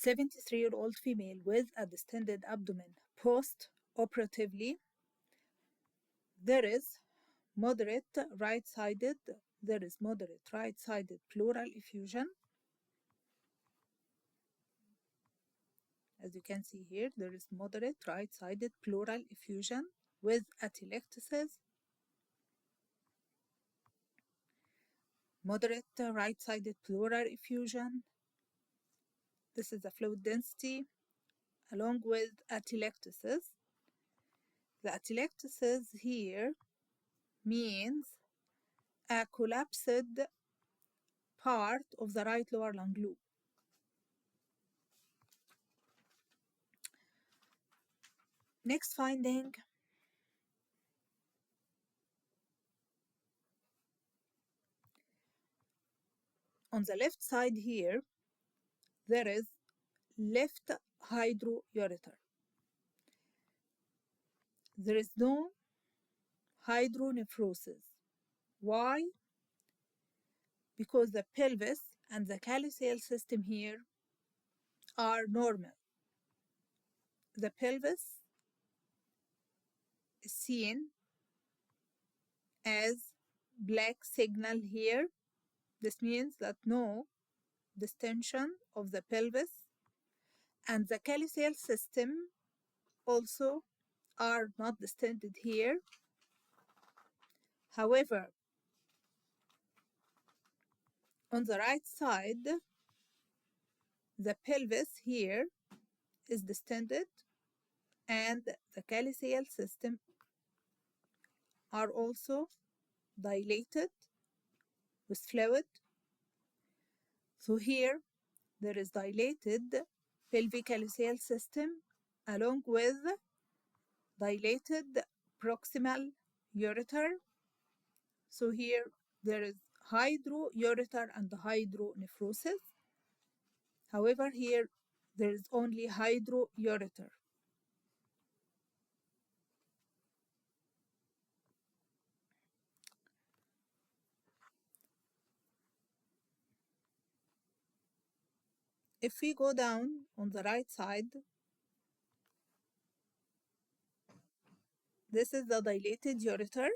73-year-old female with a distended abdomen post-operatively. There is moderate right-sided pleural effusion. As you can see here, there is moderate right-sided pleural effusion with atelectasis. Moderate right-sided pleural effusion. This is the fluid density along with atelectasis. The atelectasis here means a collapsed part of the right lower lung loop. Next finding, on the left side here, there is left hydroureter. There is no hydronephrosis. Why? Because the pelvis and the calyceal system here are normal. The pelvis is seen as black signal here. This means that no distension of the pelvis, and the calyceal system also are not distended here. However, on the right side, the pelvis here is distended and the calyceal system are also dilated with fluid. So here there is dilated pelvic calyceal system along with dilated proximal ureter. So here there is hydroureter and hydronephrosis. However, here there is only hydroureter. If we go down on the right side, this is the dilated ureter.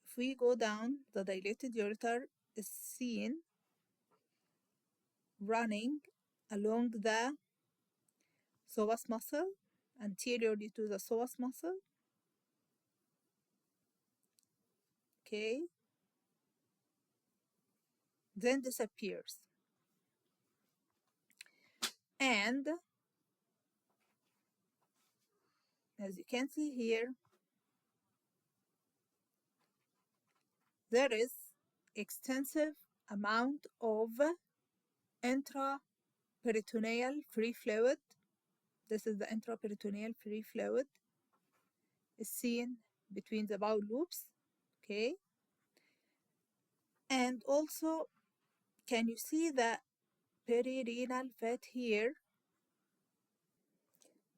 If we go down, the dilated ureter is seen running along the psoas muscle, anteriorly to the psoas muscle. Okay. Then disappears. And as you can see here, there is extensive amount of intraperitoneal free fluid. This is the intraperitoneal free fluid. Is seen between the bowel loops. Okay. And also, can you see the perirenal fat here?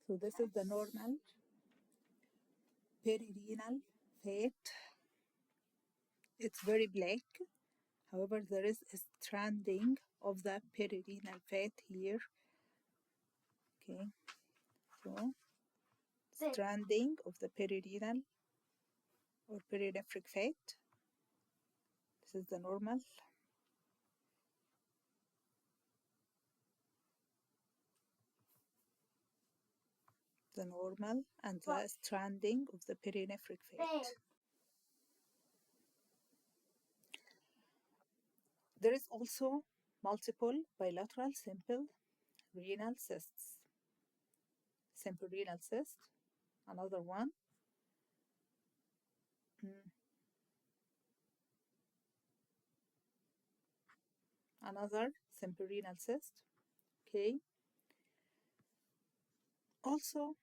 So this is the normal perirenal fat. It's very black. However, there is a stranding of the perirenal fat here. Okay, so stranding of the perirenal or perinephric fat. This is the normal. The normal and the stranding of the perinephric fat. There is also multiple bilateral simple renal cysts. Simple renal cyst, another one. Another simple renal cyst. Okay. Also,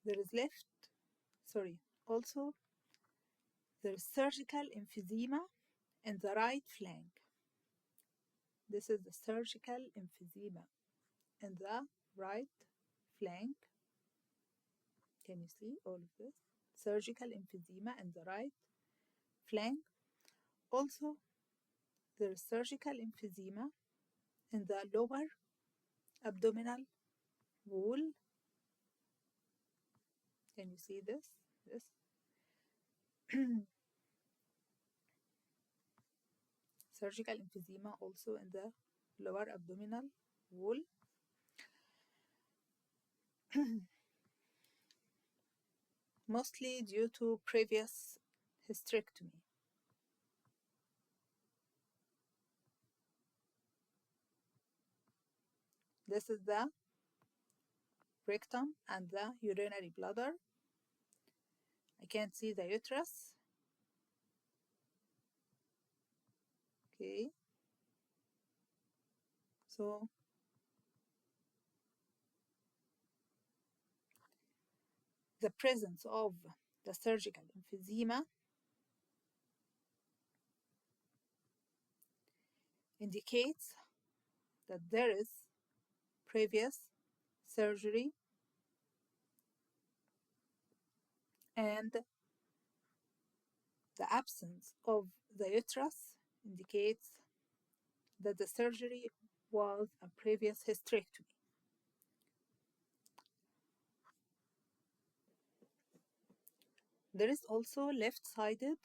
there is there is surgical emphysema in the right flank. This is the surgical emphysema in the right flank. Can you see all of this? Surgical emphysema in the right flank. Also, there is surgical emphysema in the lower abdominal wall. Can you see this? Surgical emphysema also in the lower abdominal wall. Mostly due to previous hysterectomy. This is the rectum and the urinary bladder. I can't see the uterus. Okay. So the presence of the surgical emphysema indicates that there is previous surgery, and the absence of the uterus indicates that the surgery was a previous hysterectomy. There is also left-sided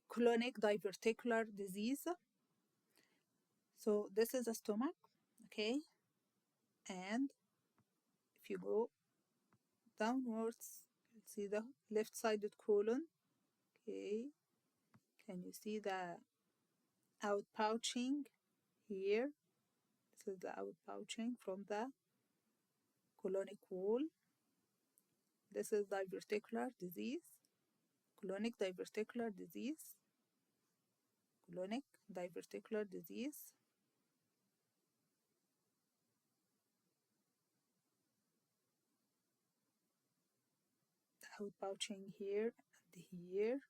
colonic diverticular disease. So this is a stomach, okay? And if you go downwards, you see the left-sided colon, okay? Can you see the outpouching here? This is the outpouching from the colonic wall. This is diverticular disease, colonic diverticular disease, colonic diverticular disease. The outpouching here and here,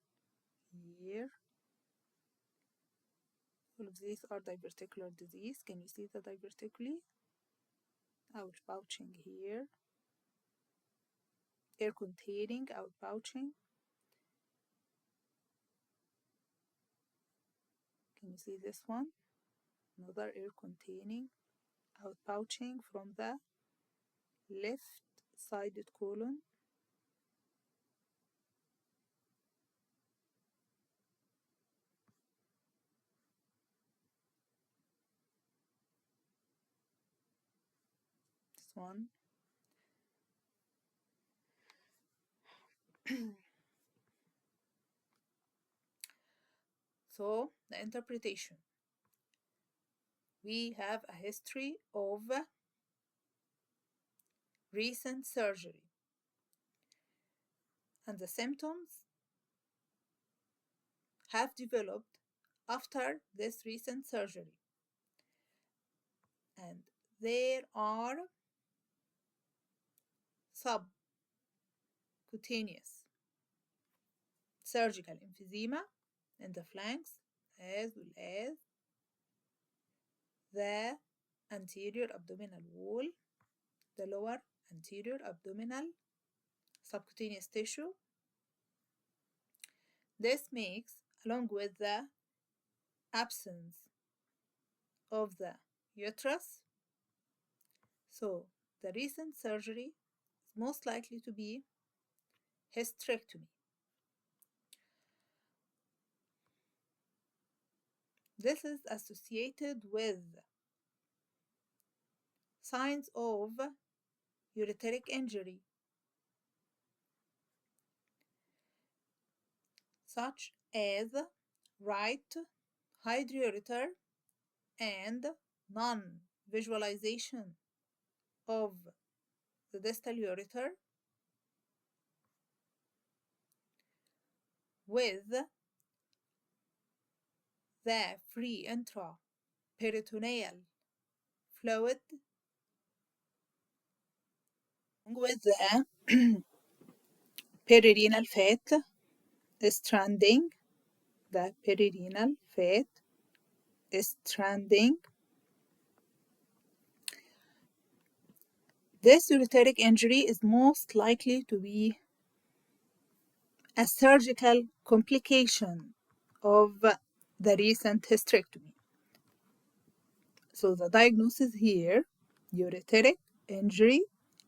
here. All of these are diverticular disease. Can you see the diverticuli? Outpouching here, air containing outpouching. Can you see this one? Another air containing outpouching from the left sided colon. This one. So the interpretation. We have a history of recent surgery, and the symptoms have developed after this recent surgery, and there are subcutaneous surgical emphysema in the flanks, as well as the anterior abdominal wall, the lower anterior abdominal subcutaneous tissue. This makes, along with the absence of the uterus, so the recent surgery is most likely to be hysterectomy. This is associated with signs of ureteric injury, such as right hydroureter and non-visualization of the distal ureter, with the free intraperitoneal fluid, with the perirenal fat stranding, the perirenal fat stranding. This ureteric injury is most likely to be a surgical complication of the recent hysterectomy. So the diagnosis here, ureteric injury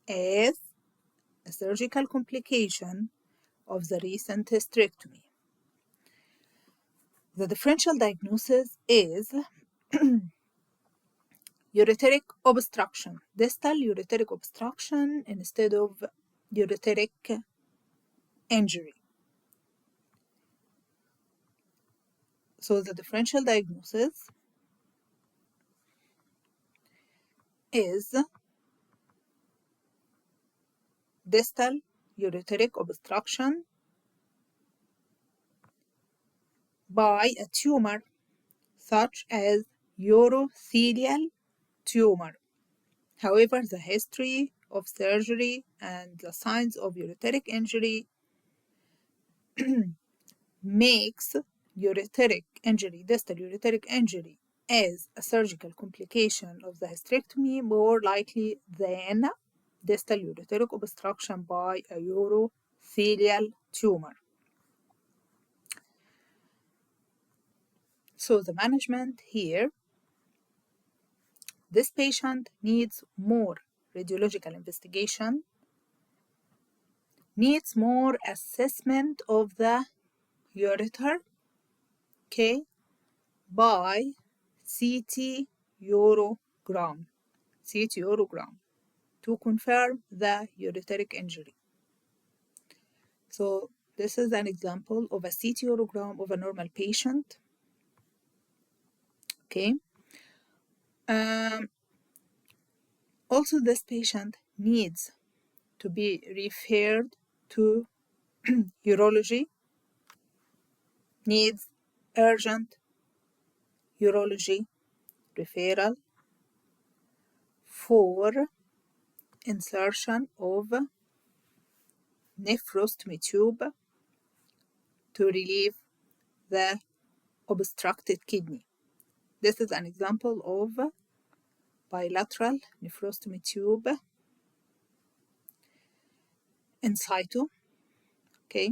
as a surgical complication of the recent hysterectomy. The differential diagnosis is ureteric obstruction, distal ureteric obstruction instead of ureteric injury. So the differential diagnosis is distal ureteric obstruction by a tumor such as urothelial tumor. However, the history of surgery and the signs of ureteric injury makes ureteric injury, distal ureteric injury, as a surgical complication of the hysterectomy more likely than distal ureteric obstruction by a urothelial tumor. So the management here, this patient needs more radiological investigation, needs more assessment of the ureter, okay, by CT urogram to confirm the ureteric injury. So this is an example of a CT urogram of a normal patient. Okay. Also, this patient needs to be referred to urology, needs urgent urology referral for insertion of nephrostomy tube to relieve the obstructed kidney. This is an example of bilateral nephrostomy tube in situ. Okay.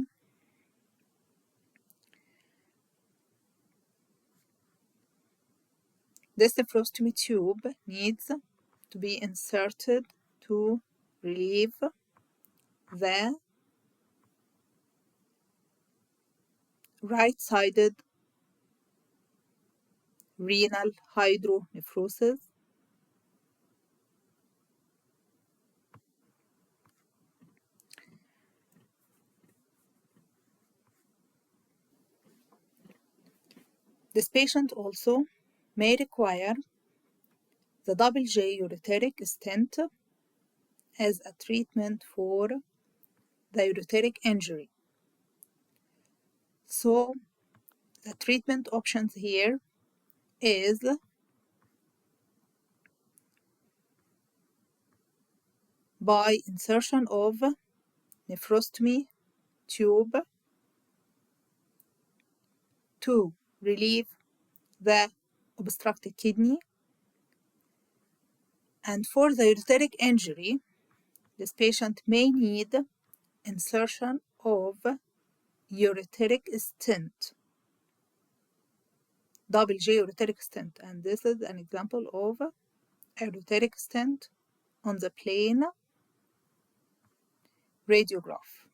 This nephrostomy tube needs to be inserted to relieve the right-sided renal hydronephrosis. This patient also may require the double J ureteric stent as a treatment for the ureteric injury. So the treatment options here is by insertion of nephrostomy tube to relieve the obstructed kidney. And for the ureteric injury, this patient may need insertion of ureteric stent, double J ureteric stent. And this is an example of a ureteric stent on the plain radiograph.